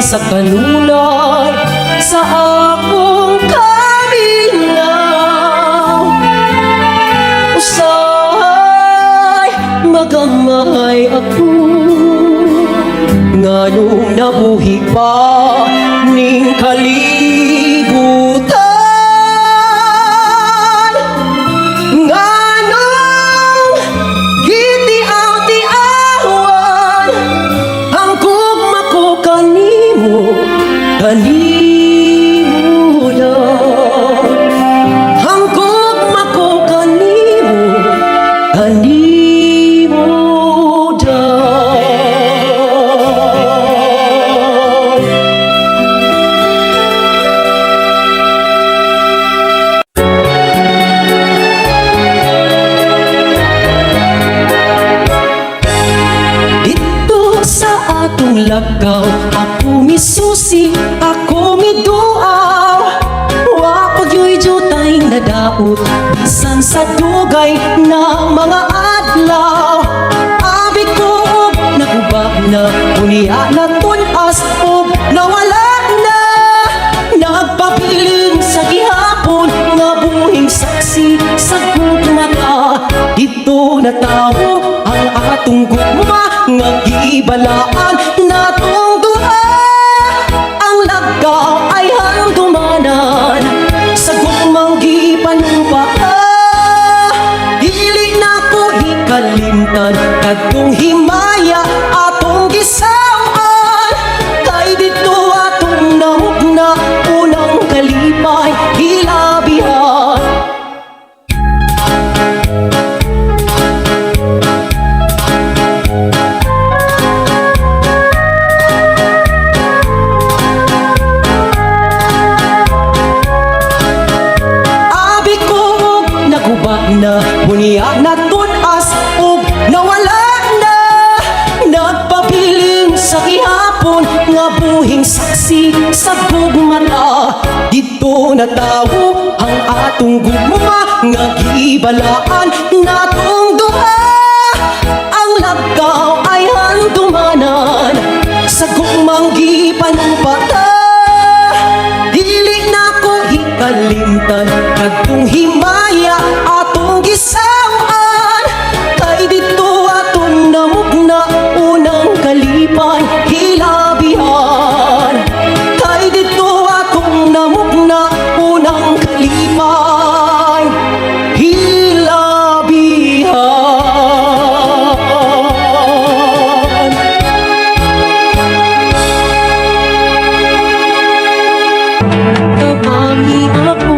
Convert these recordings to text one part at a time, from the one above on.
sa kanunay sa akong kaminaw. Usay magamay ako nganong nabuhi pa ning kalibutan. Nganong gitiaw-tiawan ang gugma ko kanimo, kanimo lang. Ang gugma ko kanimo, kanimo lang. Lagaw, ako misusi, ako miduaw. Wa pagyoy jutay na daot, bisan sa dugay na mga adlaw. Abi ko nagubak na, unia na tunas o nawala na. Nagpabiling sa gihapon, nga buhing saksi sa gugmata. Dito na tao ang atong gugma, nga gibalaan natong duha. Ang lagaw ay handumanan sa gugmang gipanumpaa. Dili na ko ikalimtan kadtong himaya atong gisawan. Kay dito atong nahugna unang kalipay hilabihan. Na bunia na tunas ug nawala na. Nagpabiling sa gihapon, nga buhing saksi sa gugmata. Dito na tawo ang atong gugma, nga gibalaan natong duha. Ang lagaw ay handumanan sa gugmang gipanumpata. Dili na ko ikalimtan kadtong himaya atong gisawan. Kay dito atong namugna unang kalipay hilabihan. Kay dito atong namugna unang kalipay hilabihan. Tabangi ako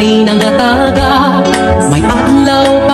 ay nangataga, may adlaw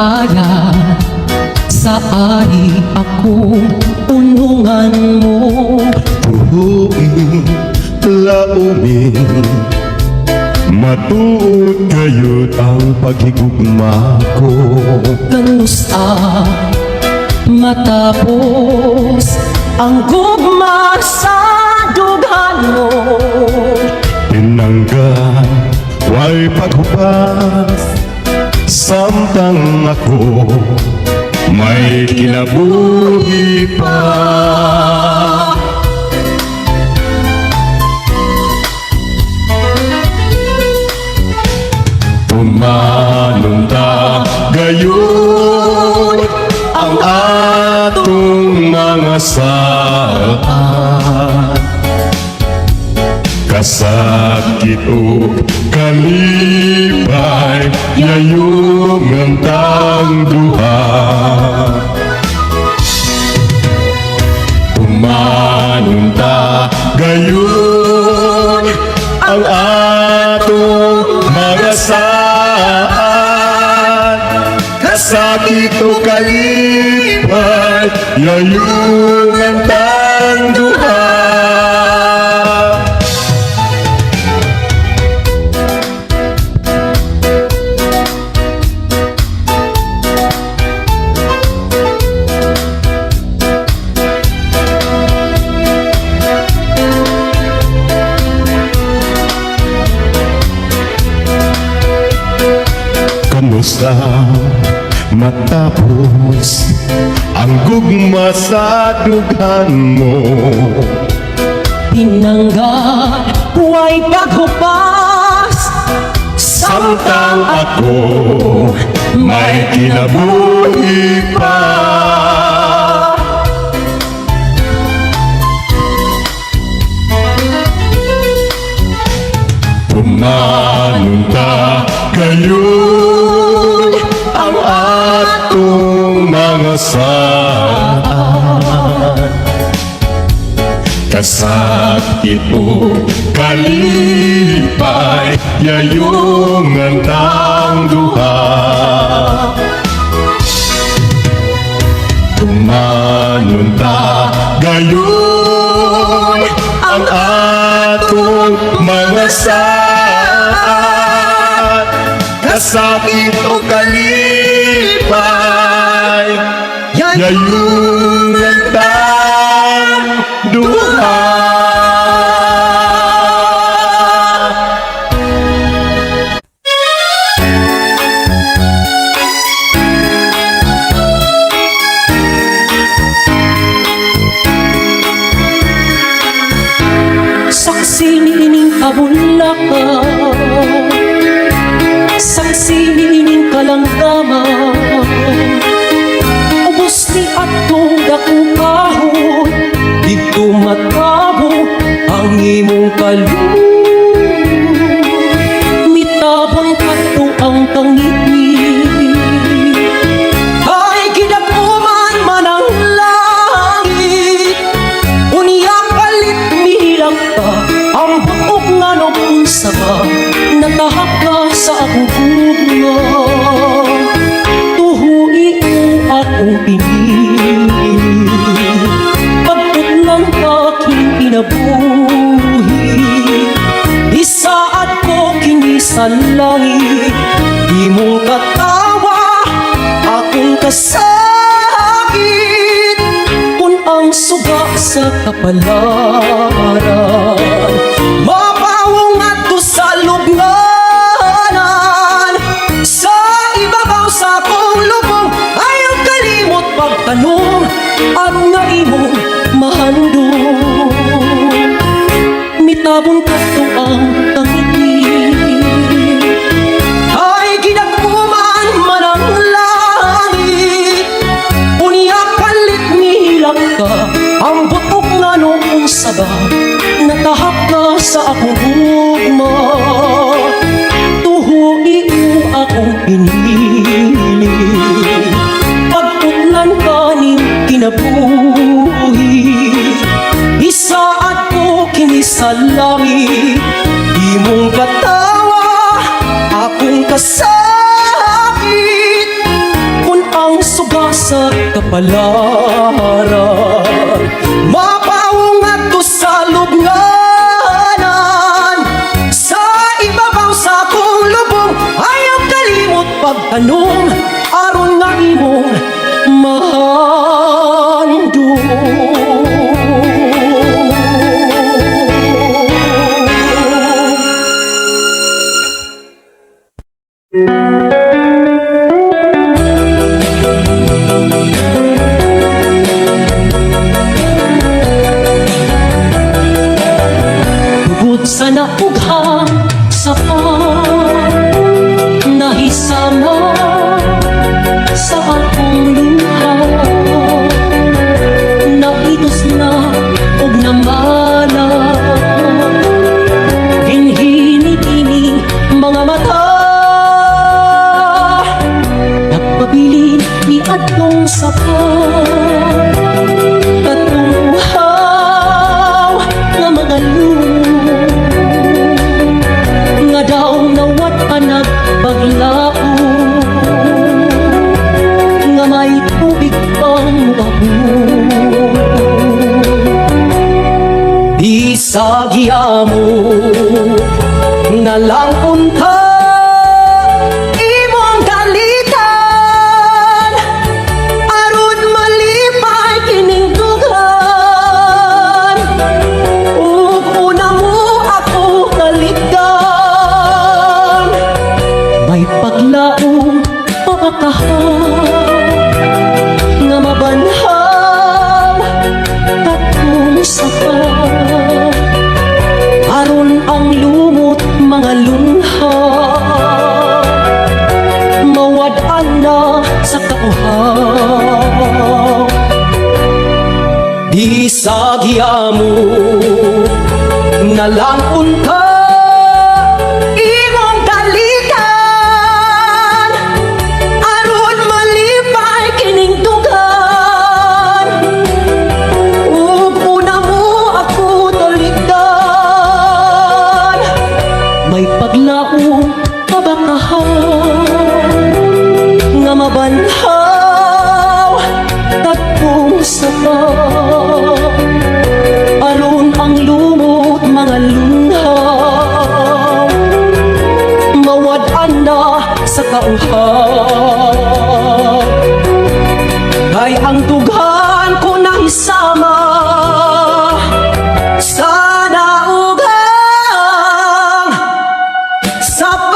ala sa ari ako unungan mo. Tuhuin, laumin, matuod kayo't ang paghigugma ko. Kanusta matapos ang gugma sa dughan mo. Tinanggan, way paghupas, samtang ako may kinabuhi pa. Tumanunta gayon ang atong mga saan. Kasakit o kalipay, yayong ngantang duha. Tumanunta gayon ang atong mga saan. Kasakit o kalipay, yayong ngantang duha. Kamusta matapos ang gugma sa dughan mo? Tinanggal, huwag paghupas, Samtang ako may kinabuhi pa. Tumanunta gayon ang atong mga saan. Kasakit o kalipay, yayong ngantang duha. Tumanunta gayon ang atong mga saan. Kasakit o kalipay, yayong ngantang duha. saksi niining kabulakan, saksi niining kalangaman. Ubos ni atong dakong kahon, dito matabo ang imong kaloob. Mitabon kato ang tangiti, ay kidakuman man ang langit. Unya palit mihilang ka, ang buok nga nung sama, natahak ka sa akong gugma. Tuhui mo akong pinili, pagputlang aking pinabuhi. Isaad ko kini sa langit, di mong katawa akong kasakit. Kung ang suga sa kapalaran, mapawong ato sa lubnganan. Sa ibabaw sa akong lubong, ayaw kalimot pagtanong at nga imong mahandong. Mitabon ka to ang tangiti, ay ginagkuman man ang langit. Unya palit nilak ka, ang butok nga noong saba, natahak ka sa akong hugma. Tuhui mo akong pinili, pagputlan ka ning kinabuhi. Isaad ko kini sa langit, di mong katawa akong kasakit. kapalaran. Mapaungat to sa lubnganan, sa ibabaw sa akong lubong, ayaw kalimot pagtanong, aron nga imong tugod sa naughang sapat, nahisama sa akong luha, naitos na og namala, hinhini-ini mga mata, nagpabilin ni atong sapat, katunghaw nga mga nga daw nawat anak paglao, nga may tubig pang baho. Isagya mo na lang unta imong dalitan, aron malipay kining dugan, ug una mo ako kaligdan. May paglaong pagkahal nga mabanhaw katong sapat, aron ang lumot mga lungha mawad-an na sa kauhaw. Di sagya mo na lang unta imong dalitan, aron malipay kining dugan, ug una mo ako taligdan. May paglaong kabakahan nga mabanhaw katong sapat, aron ang lumot mga lungha mawad-an na sa kauhaw. Kay ang dughan ko nahisama sa naughang sapat.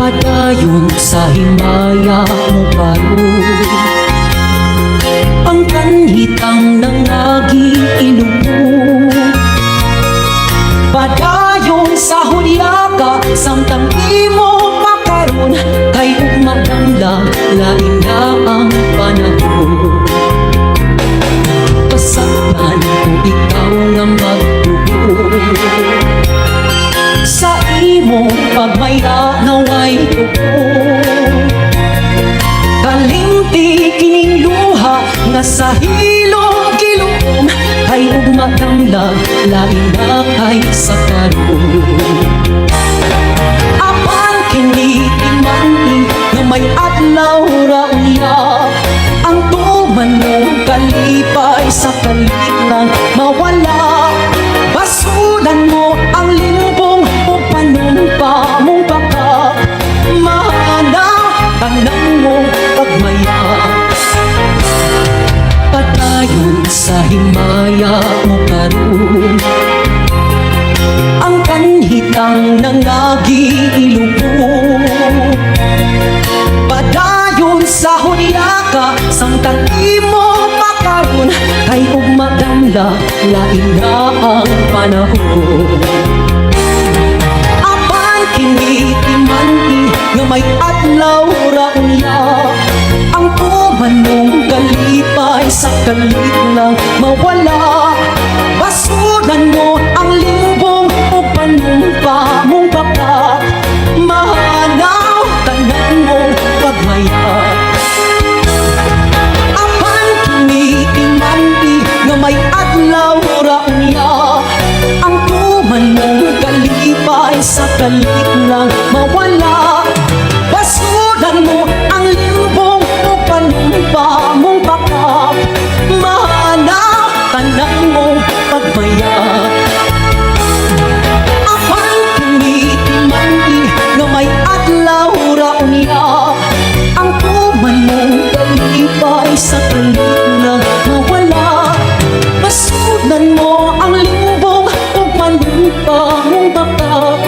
Padayon sa himaya mo karon, ang kanhitang nangagi ilubog. Padayon sa hudyaka samtang imo makaron, kay ugmadangla lain na ang panahon. Pasagdan ko ikaw nga magtugon sa imo pagmaya naway tugon. Kalimti kining luha nga sa hilong kilom, kay ugmadangla lain na kay sa karon. Apan kini imani nga may adlaw ra unya, ang tuman mo kalipay sa kalitang mawala. Basulan mo ang limbong o panumpa mong baka, mahanaw tanan mo pagmaya. Padayon sa himaya mo karon, ang kanhitang nangagi ilubog. Padayon sa hudyaka samtang imo makaron, kay ugmadangla lain na ang panahon. Apan kini timani nga may adlaw ra unya, ang tuman mong kalipay sa kalit lang mawala. Basudan mo ang limbong o panumpa mong baka, mahanaw tanan mo dalik lang mawala. Basudan mo ang limbong o panumpa mong baka, mahanap tanan mo pagmaya. Apan tumitimandi nga may adlaw raon niya, ang tuman mong kalipay sa dalik lang mawala. Basudan mo ang limbong o panumpa mong baka,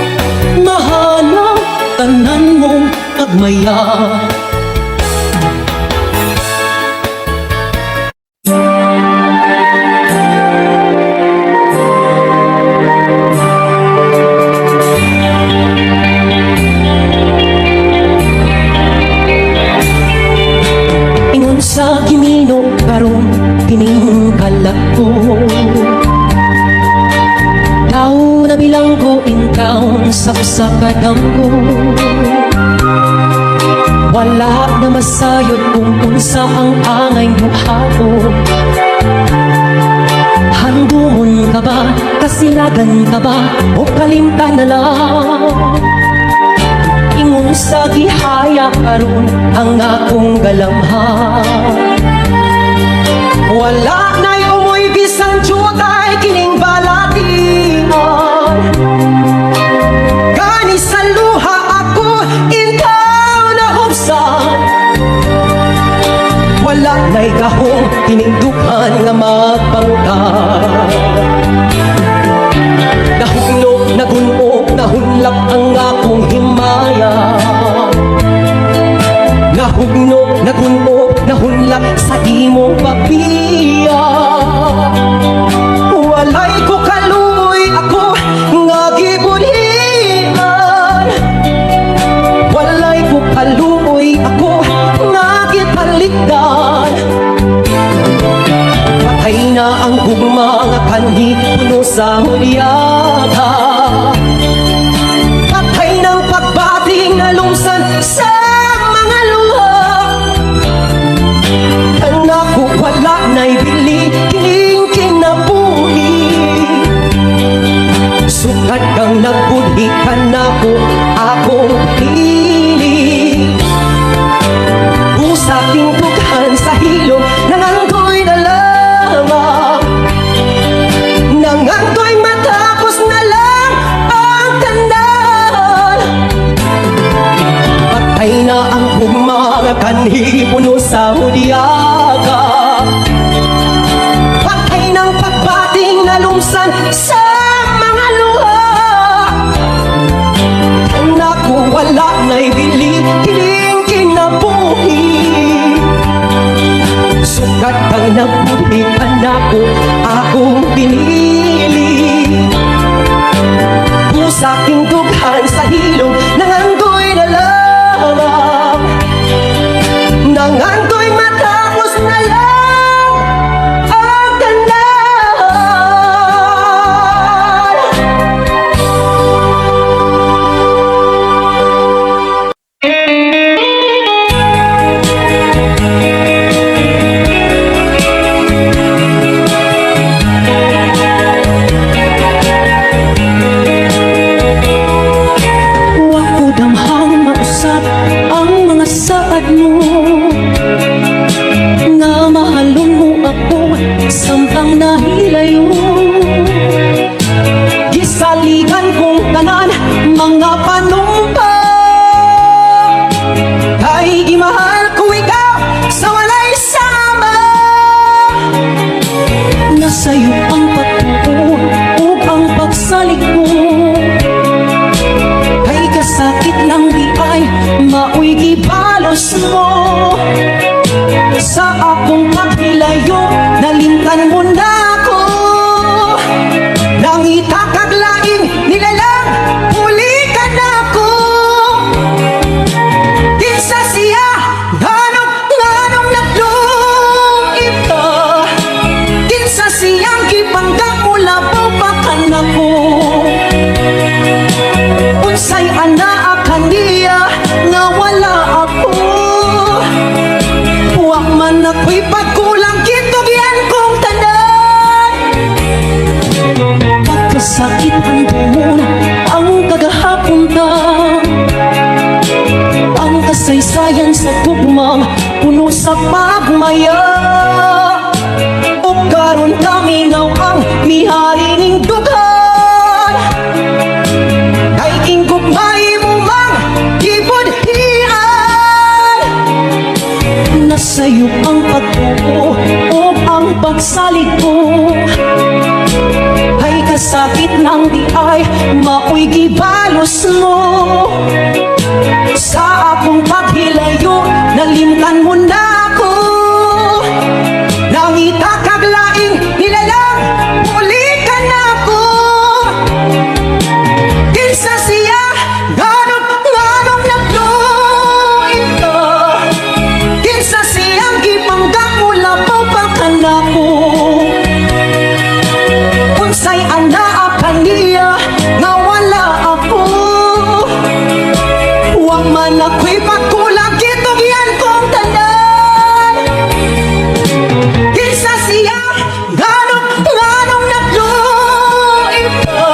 mahanap tanan mong pagmaya. Ingon sa gimino karon kining kalag ko, daw na bilanggo in town sa usa ka damgo. Wala na masayod kung unsa ang angay buhaton. Handumon ka ba, kasilagan ka ba, o kalimtan na lang? Ingon sa gihaya karon ang akong galamhan. Wala na'y umoy bisang jutay kining balatian. Gani sa luha ako ikaw na hubsan. Wala na'y gahong tinigdukan nga magpangkat. Nahugnog, nagunog, nahunlak ang akong himaya. Nahugnog, nagunog, nahunlak sa imong papiya. Walay ko kaluoy ako nga gibulian. Walay ko kaluoy ako nga gipaligdan. Patay na ang gugma nga kanhi puno sa hulyaga. Patay ng pagbating na lumsan sa mga luha. Anak ko wala na'y bili kining kinabuhi. Sukat kang nagbudhi ka na ko akong pili. Sa aking tughan sa hilong nangangkoy na lamang. Nangangkoy matapos na lang ang tanan. Patay na ang mga kanhi puno sa hulyaga. Patay ng pagbating na lumsan sa mga luha. Anak ko wala na'y bili kining kinabuhi. Sukat kang nabuhi anak ko akong pinili. Sa aking dughan sa hilong nanganggoy na lamang. Nanganggoy matapos na lang ang tanan. Sampang nahilayo, gisaligan kong tanan mga panumpa. Kay gimahal ko ikaw sa walay sama. Nasa'yo ang patuon o ang pagsalig ko. Kay kasakit lang di ay maoy gibalos mo. Sa akong paghilayo, nalimtan mo na ako. Nangita kaglaing nilalang, huli ka na ako. Kinsa siya, nganong nagluib ka. Kinsa siyang gipanggap mo labaw pa ka na ko. Unsay ana akan niya, nga wala ako. Huwag man ako'y pagkulang kitugyan kong tanan. Pagkasakit ang dumuna ang kagahapon di ay mao'y gibalos mo. Sa akong paghilayo, nalimtan mo na ako. Nangita kag laing nilalang, muli ka na ako. Kinsa siya, nganong nagluin ka. Kinsa siyang gipanggap mo, labaw pa ka na ko. Unsay ang naa kaniya, nga wala ako. Huwag man ako'y pagkulang, kitugyan kong tanan. Kinsa siya, nganong nagluin ka.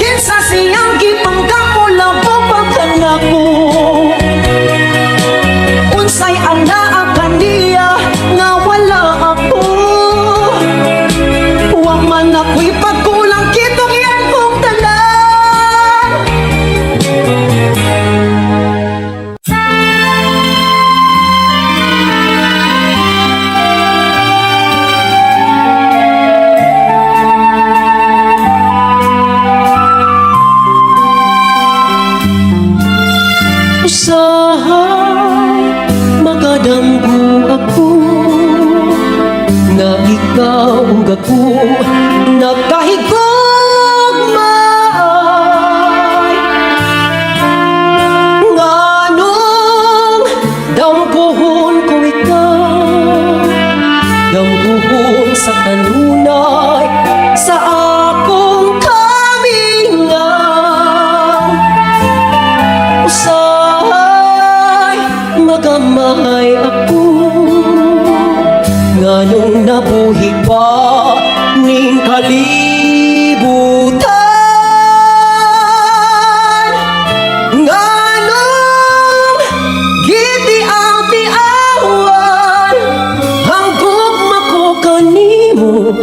Kinsa siyang gipanggap mo, labaw pa ka na ko. Unsay ang naa kaniya, nga wala ako. Huwag man ako'y pagkulang, kitugyan kong tanan. Usahay makadanggo ako na ikaw ang gako nagkahigugmay. Nganong damgohon ko ikaw, damgohon sa kanunay sa akong kamingaw. Usahay magamay ako, nganong nabuhi pa ning kalibutan. Nganong gitiaw-tiawan ang gugma ko kanimo,